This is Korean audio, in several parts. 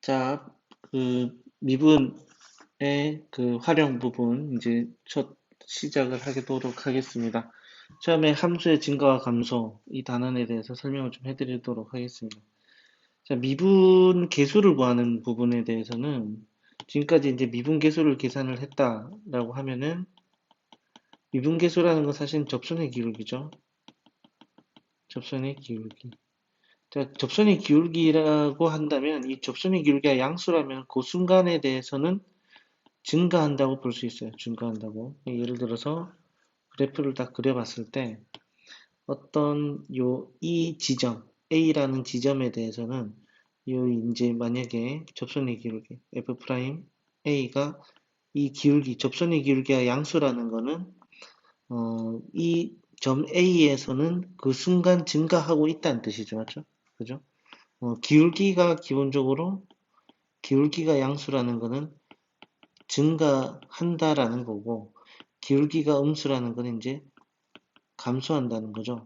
자, 미분의 활용 부분 이제 첫 시작을 하도록 하겠습니다. 처음에 함수의 증가와 감소 이 단원에 대해서 설명을 좀 해드리도록 하겠습니다. 자, 미분 계수를 구하는 부분에 대해서는 지금까지 이제 미분 계수를 계산을 했다라고 하면은 미분 계수라는 건 사실 접선의 기울기죠. 접선의 기울기. 자, 접선의 기울기라고 한다면 이 접선의 기울기가 양수라면 그 순간에 대해서는 증가한다고 볼 수 있어요. 증가한다고. 예를 들어서 그래프를 딱 그려봤을 때 어떤 이 지점 A라는 지점에 대해서는 이제 만약에 접선의 기울기 F 프라임 A가 이 기울기 접선의 기울기가 양수라는 거는 이 점 A에서는 그 순간 증가하고 있다는 뜻이죠. 맞죠? 그죠? 기울기가 기본적으로 기울기가 양수라는 거는 증가한다라는 거고 기울기가 음수라는 건 이제 감소한다는 거죠.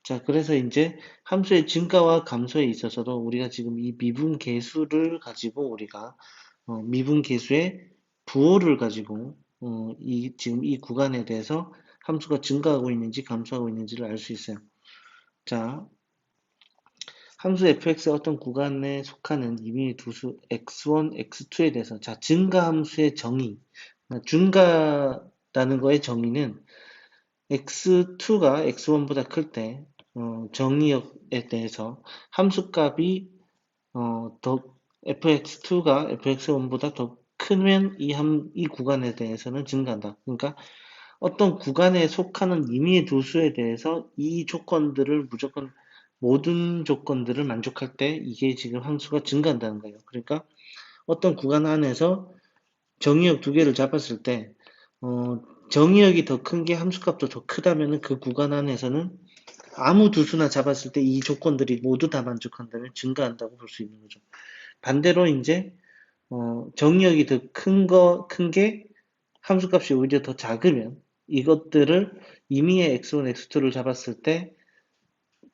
자, 그래서 이제 함수의 증가와 감소에 있어서도 우리가 지금 이 미분 계수를 가지고 우리가 미분 계수의 부호를 가지고 지금 이 구간에 대해서 함수가 증가하고 있는지 감소하고 있는지를 알 수 있어요. 자, 함수 fx의 어떤 구간에 속하는 임의의 두수 x1, x2에 대해서 자, 증가함수의 정의 증가라는 거의 정의는 x2가 x1보다 클 때 정의역에 대해서 함수값이 더 fx2가 fx1보다 더 크면 이 구간에 대해서는 증가한다. 그러니까 어떤 구간에 속하는 임의의 두수에 대해서 이 조건들을 무조건 모든 조건들을 만족할 때 이게 지금 함수가 증가한다는 거예요. 그러니까 어떤 구간 안에서 정의역 두 개를 잡았을 때 정의역이 더 큰 게 함수값도 더 크다면 그 구간 안에서는 아무 두수나 잡았을 때 이 조건들이 모두 다 만족한다면 증가한다고 볼 수 있는 거죠. 반대로 이제 정의역이 더 큰 게 함수값이 오히려 더 작으면 이것들을 임의의 x1, x2를 잡았을 때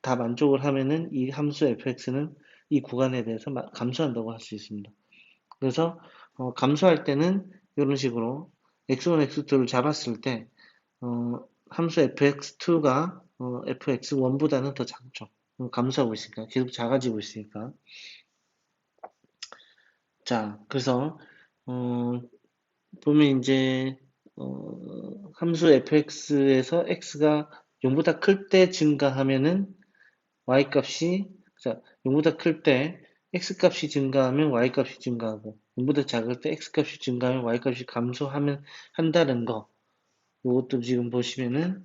다 만족을 하면은 이 함수 fx는 이 구간에 대해서 감소한다고 할 수 있습니다. 그래서 감소할 때는 이런 식으로 x1, x2를 잡았을 때 함수 fx2가 fx1보다는 더 작죠. 감소하고 있으니까 계속 작아지고 있으니까. 자, 그래서 보면 이제 함수 fx에서 x가 0보다 클 때 증가하면은 y값이 자, 0보다 클 때 x값이 증가하면 y값이 증가하고 0보다 작을 때 x값이 증가하면 y값이 감소하면 한다는 거. 이것도 지금 보시면은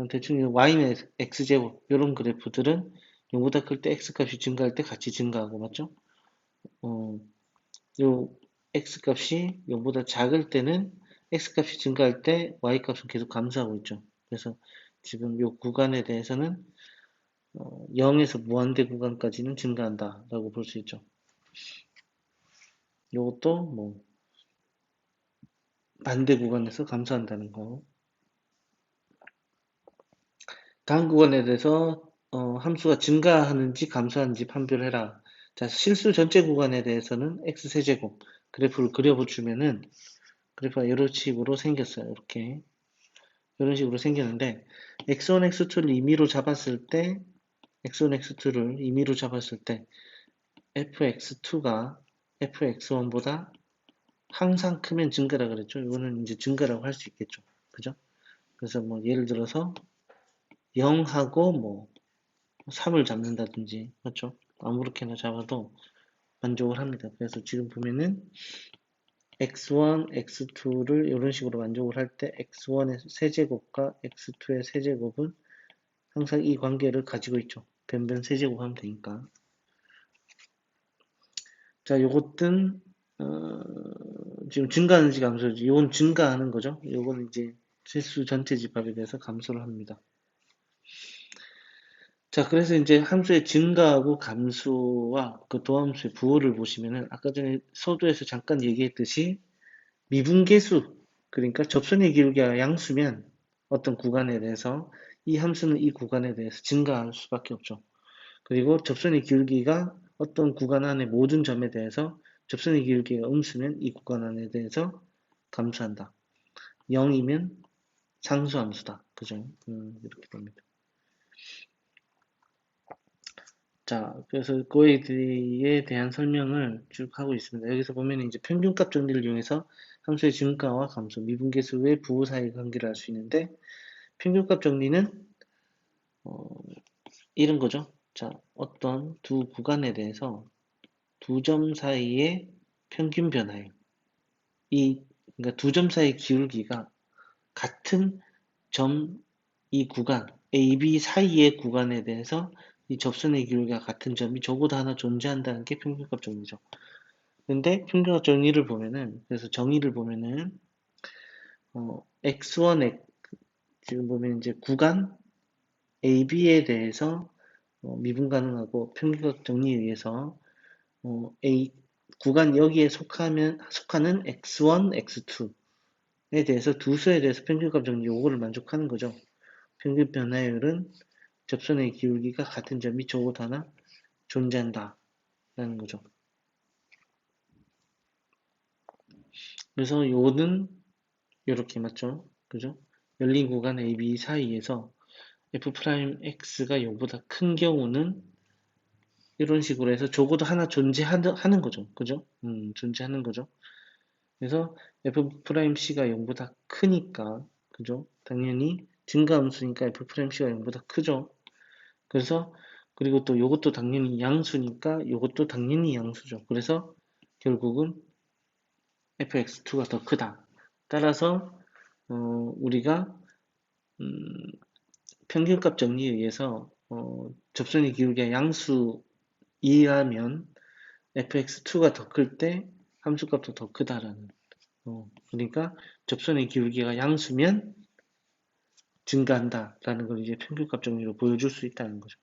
대충 y는 x제곱 이런 그래프들은 0보다 클 때 x값이 증가할 때 같이 증가하고 맞죠? 어, 요 x값이 0보다 작을 때는 x값이 증가할 때 y값은 계속 감소하고 있죠. 그래서 지금 요 구간에 대해서는 0에서 무한대 구간까지는 증가한다 라고 볼 수 있죠. 요것도 뭐 반대 구간에서 감소한다는 거. 다음 구간에 대해서 함수가 증가하는지 감소하는지 판별해라. 자, 실수 전체 구간에 대해서는 x세제곱 그래프를 그려보시면은 그래프가 이런 식으로 생겼어요. 이렇게 이런 식으로 생겼는데 x1, x2를 임의로 잡았을 때 x1, x2를 임의로 잡았을 때 fx2가 fx1보다 항상 크면 증가라 그랬죠. 이거는 이제 증가라고 할 수 있겠죠. 그죠? 그래서 뭐 예를 들어서 0하고 뭐 3을 잡는다든지 맞죠? 아무렇게나 잡아도 만족을 합니다. 그래서 지금 보면은 x1, x2를 이런 식으로 만족을 할 때 x1의 세제곱과 x2의 세제곱은 항상 이 관계를 가지고 있죠. 변변 세제곱 하면 되니까. 자, 요것은 지금 증가하는지 감소하는지 이건 증가하는 거죠. 요거는 이제 실수 전체 집합에 대해서 감소를 합니다. 자, 그래서 이제 함수의 증가하고 감소와 그 도함수의 부호를 보시면은 아까 전에 서두에서 잠깐 얘기했듯이 미분계수, 그러니까 접선의 기울기가 양수면 어떤 구간에 대해서 이 함수는 이 구간에 대해서 증가할 수밖에 없죠. 그리고 접선의 기울기가 어떤 구간 안의 모든 점에 대해서 접선의 기울기가 음수면 이 구간 안에 대해서 감소한다. 0이면 상수함수다. 그죠? 이렇게 됩니다. 자, 그래서 그에 대한 설명을 쭉 하고 있습니다. 여기서 보면 이제 평균값 정리를 이용해서 함수의 증가와 감소, 미분계수의 부호 사이의 관계를 알 수 있는데, 평균값 정리는 이런 거죠. 자, 어떤 두 구간에 대해서 두 점 사이의 평균 변화예요. 그러니까 두 점 사이의 기울기가 같은 점, 이 구간, A, B 사이의 구간에 대해서 이 접선의 기울기가 같은 점이 적어도 하나 존재한다는 게 평균값 정리죠. 근데 평균값 정리를 보면은, 그래서 정의를 보면은, X1, 지금 보면 이제 구간 A, B에 대해서 미분 가능하고 평균값 정리에 의해서 A 구간 여기에 속하는 X1, X2에 대해서 두 수에 대해서 평균값 정리 요거를 만족하는 거죠. 평균 변화율은 접선의 기울기가 같은 점이 적어도 하나 존재한다 라는 거죠. 그래서 요는 이렇게 맞죠? 그죠? 열린 구간 AB 사이에서 F'X가 0보다 큰 경우는 이런 식으로 해서 적어도 하나 존재하는 거죠. 그죠? 존재하는 거죠. 그래서 F'C가 0보다 크니까, 그죠? 당연히 증가함수니까 F'C가 0보다 크죠. 그래서, 그리고 또 요것도 당연히 양수니까 요것도 당연히 양수죠. 그래서 결국은 fx2가 더 크다. 따라서 우리가 평균값 정리에 의해서 접선의 기울기가 양수이라면 fx2가 더 클 때 함수값도 더 크다라는 그러니까 접선의 기울기가 양수면 증가한다라는 걸 이제 평균값 정리로 보여줄 수 있다는 거죠.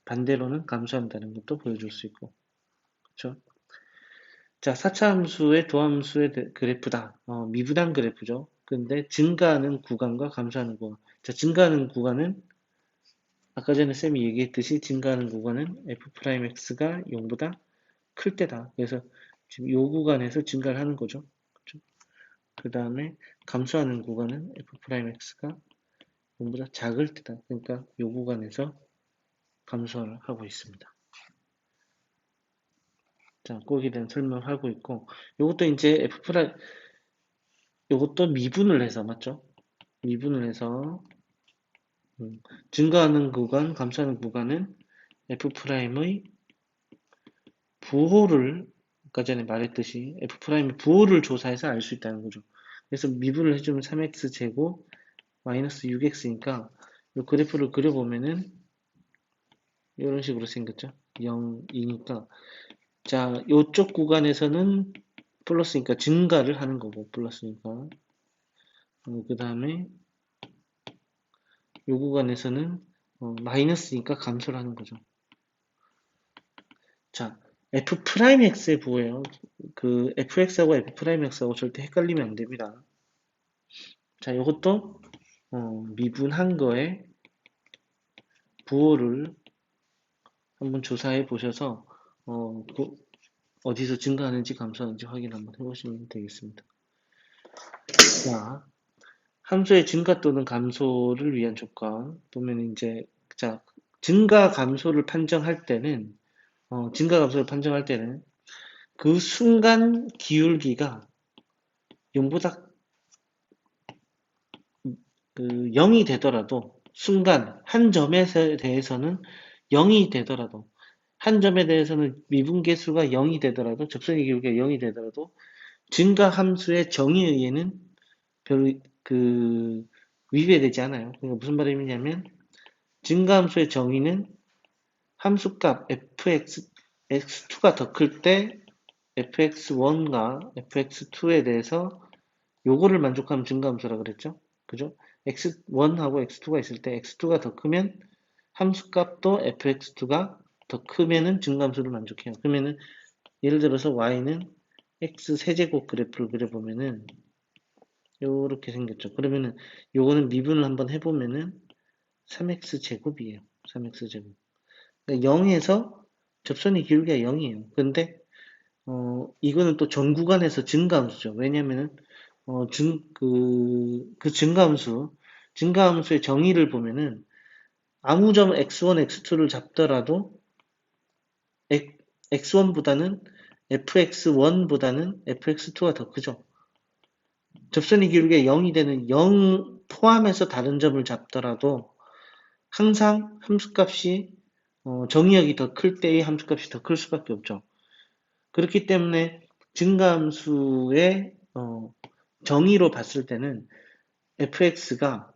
반대로는 감소한다는 것도 보여줄 수 있고 그렇죠? 자, 4차 함수의 도함수의 그래프다. 미분한 그래프죠. 근데 증가하는 구간과 감소하는 구간. 자, 증가하는 구간은 아까 전에 쌤이 얘기했듯이 증가하는 구간은 f'x가 0보다 클 때다. 그래서 지금 이 구간에서 증가를 하는 거죠. 그렇죠? 그 다음에 감소하는 구간은 f'x가 0보다 작을 때다. 그러니까 이 구간에서 감소를 하고 있습니다. 자, 거기에 대한 설명을 하고 있고, 이것도 이제 이것도 미분을 해서, 맞죠? 미분을 해서, 증가하는 구간, 감소하는 구간은 F'의 부호를, 아까 전에 말했듯이 F'의 부호를 조사해서 알 수 있다는 거죠. 그래서 미분을 해주면 3x 제곱 마이너스 6x니까 이 그래프를 그려보면은 이런 식으로 생겼죠. 0, 2니까. 자, 이쪽 구간에서는 플러스니까 증가를 하는 거고, 플러스니까. 그 다음에 이 구간에서는 마이너스니까 감소를 하는 거죠. 자, F'X의 부호예요. 그 Fx하고 F'X하고 절대 헷갈리면 안 됩니다. 자, 이것도 미분한 거에 부호를 한번 조사해 보셔서 어디서 증가하는지 감소하는지 확인 한번 해보시면 되겠습니다. 자, 함수의 증가 또는 감소를 위한 조건 보면 이제 자 증가 감소를 판정할 때는 증가 감소를 판정할 때는 그 순간 기울기가 0보다 그 0이 되더라도 순간 한 점에 대해서는 0이 되더라도 한 점에 대해서는 미분계수가 0이 되더라도 접선의 기울기가 0이 되더라도 증가 함수의 정의에 의해는 별로 위배되지 않아요. 그러니까 무슨 말이냐면 증가 함수의 정의는 함수값 fx2가 더 클 때 fx1과 fx2에 대해서 요거를 만족하면 증가함수라 그랬죠. 그죠? x1하고 x2가 있을 때 x2가 더 크면 함수값도 fx2가 더 크면은 증가함수를 만족해요. 그러면은 예를 들어서 y는 x 세제곱 그래프를 그려보면은 요렇게 생겼죠. 그러면은 요거는 미분을 한번 해보면은 3x 제곱이에요. 3x 제곱. 그러니까 0에서 접선의 기울기가 0이에요. 근데 이거는 또 전 구간에서 증가함수죠. 왜냐면은 그 증가함수의 정의를 보면은 아무 점 x1, x2를 잡더라도 x1보다는 fx1보다는 fx2가 더 크죠. 접선의 기울기가 0이 되는 0 포함해서 다른 점을 잡더라도 항상 함수값이 정의역이 더 클 때의 함수값이 더 클 수밖에 없죠. 그렇기 때문에 증가함수의 정의로 봤을 때는 fx가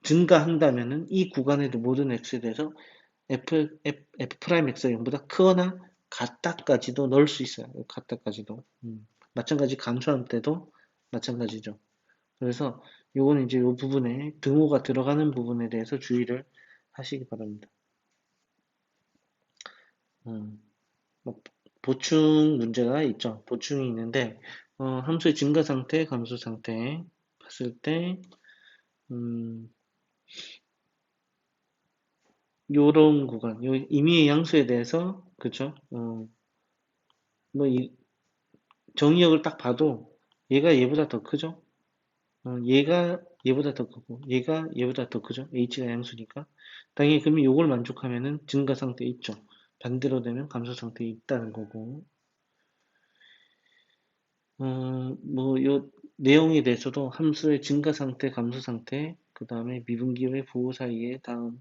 증가한다면은 이 구간에도 모든 x에 대해서 f'x가 0보다 크거나 같다까지도 넣을 수 있어요. 같다까지도. 마찬가지 감소함 때도 마찬가지죠. 그래서 요거는 이제 요 부분에 등호가 들어가는 부분에 대해서 주의를 하시기 바랍니다. 음, 뭐 보충 문제가 있죠. 보충이 있는데 함수의 증가 상태, 감소 상태 봤을 때 요런 구간, 요 임의의 양수에 대해서 그죠? 뭐이 정의역을 딱 봐도 얘가 얘보다 더 크죠? 얘가 얘보다 더 크고 얘가 얘보다 더 크죠? h가 양수니까 당연히 그러면 요걸 만족하면은 증가 상태에 있죠. 반대로 되면 감소 상태에 있다는 거고 뭐 요 내용에 대해서도 함수의 증가 상태, 감소 상태, 그 다음에 미분기의 부호 사이의 다음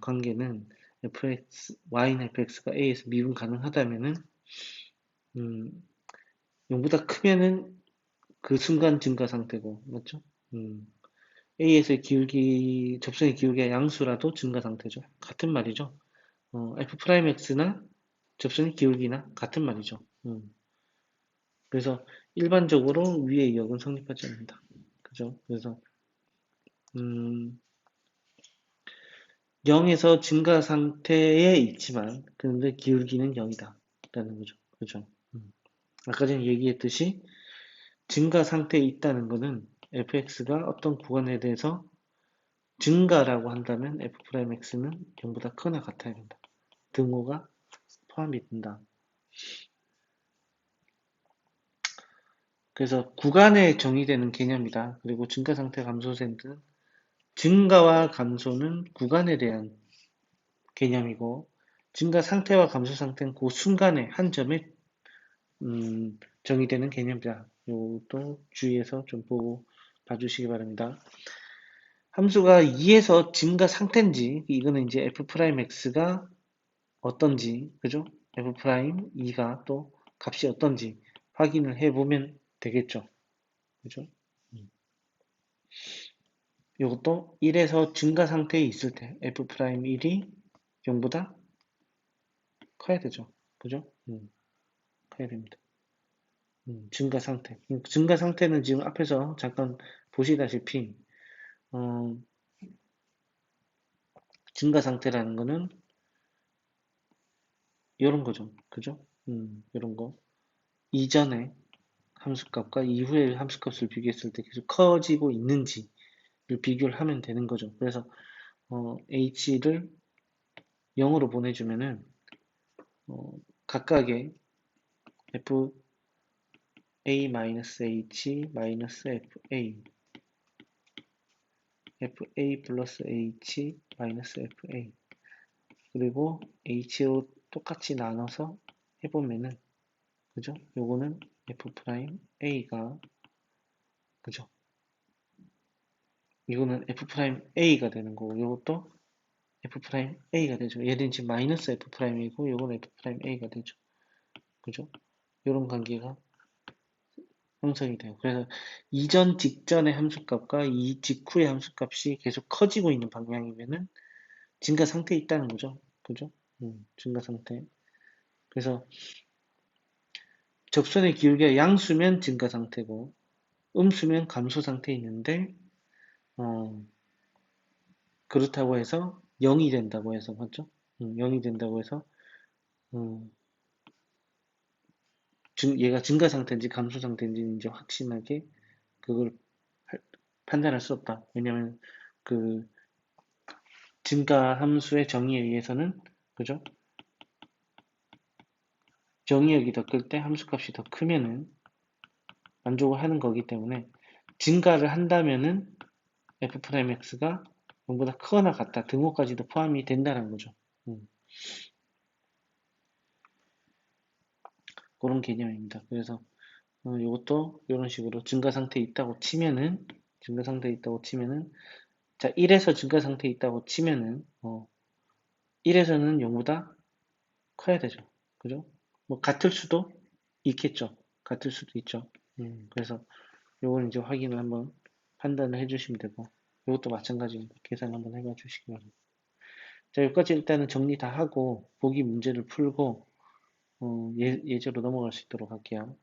관계는 y는 fx가 a에서 미분 가능하다면은 음, 0보다 크면은 그 순간 증가 상태고 맞죠? A에서의 기울기, 접선의 기울기가 양수라도 증가 상태죠. 같은 말이죠. F'X나 접선의 기울기나 같은 말이죠. 그래서 일반적으로 위의 역은 성립하지 않는다. 그죠? 그래서, 음, 0에서 증가 상태에 있지만, 그런데 기울기는 0이다. 라는 거죠. 그죠? 아까 전에 얘기했듯이, 증가 상태에 있다는 것은 fx가 어떤 구간에 대해서 증가라고 한다면 f'x는 0보다 크거나 같아야 된다. 등호가 포함이 된다. 그래서 구간에 정의되는 개념이다. 그리고 증가 상태 감소세는 증가와 감소는 구간에 대한 개념이고 증가 상태와 감소 상태는 그 순간에 한 점에 정의되는 개념이다. 이것도 주의해서 좀 보고 봐주시기 바랍니다. 함수가 2에서 증가 상태인지 이거는 이제 f'x가 어떤지 그죠? f'2가 또 값이 어떤지 확인을 해보면 되겠죠. 그죠? 이것도 1에서 증가 상태에 있을 때 f'1이 0보다 커야 되죠. 그죠? 커야 됩니다. 증가 상태. 증가 상태는 지금 앞에서 잠깐 보시다시피 어, 증가 상태라는 거는 이런 거죠. 그죠? 이런 거. 이전에 함수값과 이후의 함수값을 비교했을 때 계속 커지고 있는지를 비교를 하면 되는 거죠. 그래서 h를 0으로 보내주면은 각각의 f a-h-fa fa 플러스 h 마이너스 fa 그리고 h로 똑같이 나눠서 해보면은 그죠? 요거는 f 프라임 a가 그죠? 이거는 f 프라임 a가 되는 거고 요것도 f 프라임 a가 되죠. 얘는 지금 마이너스 f 프라임이고 요건 f 프라임 a가 되죠. 그죠? 요런 관계가 형성이 돼요. 그래서 이전 직전의 함수값과 이 직후의 함수값이 계속 커지고 있는 방향이면은 증가 상태에 있다는 거죠. 그죠? 증가 상태. 그래서 접선의 기울기가 양수면 증가 상태고 음수면 감소 상태에 있는데 어, 그렇다고 해서 0이 된다고 해서 맞죠? 0이 된다고 해서 어, 얘가 증가 상태인지 감소 상태인지 이제 확신하게 그걸 판단할 수 없다. 왜냐하면 그 증가 함수의 정의에 의해서는 그죠? 정의역이 더 클 때 함수값이 더 크면은 만족을 하는 거기 때문에 증가를 한다면은 f'x가 0보다 크거나 같다. 등호까지도 포함이 된다는 거죠. 그런 개념입니다. 그래서 이것도 이런 식으로 증가 상태에 있다고 치면은 자 1에서 증가 상태에 있다고 치면은 1에서는 0보다 커야 되죠. 그죠? 뭐 같을 수도 있겠죠. 같을 수도 있죠. 그래서 요걸 이제 확인을 한번 판단을 해주시면 되고 이것도 마찬가지입니다. 계산 한번 해봐 주시기 바랍니다. 자 여기까지 일단은 정리 다 하고 보기 문제를 풀고 예제로 넘어갈 수 있도록 할게요.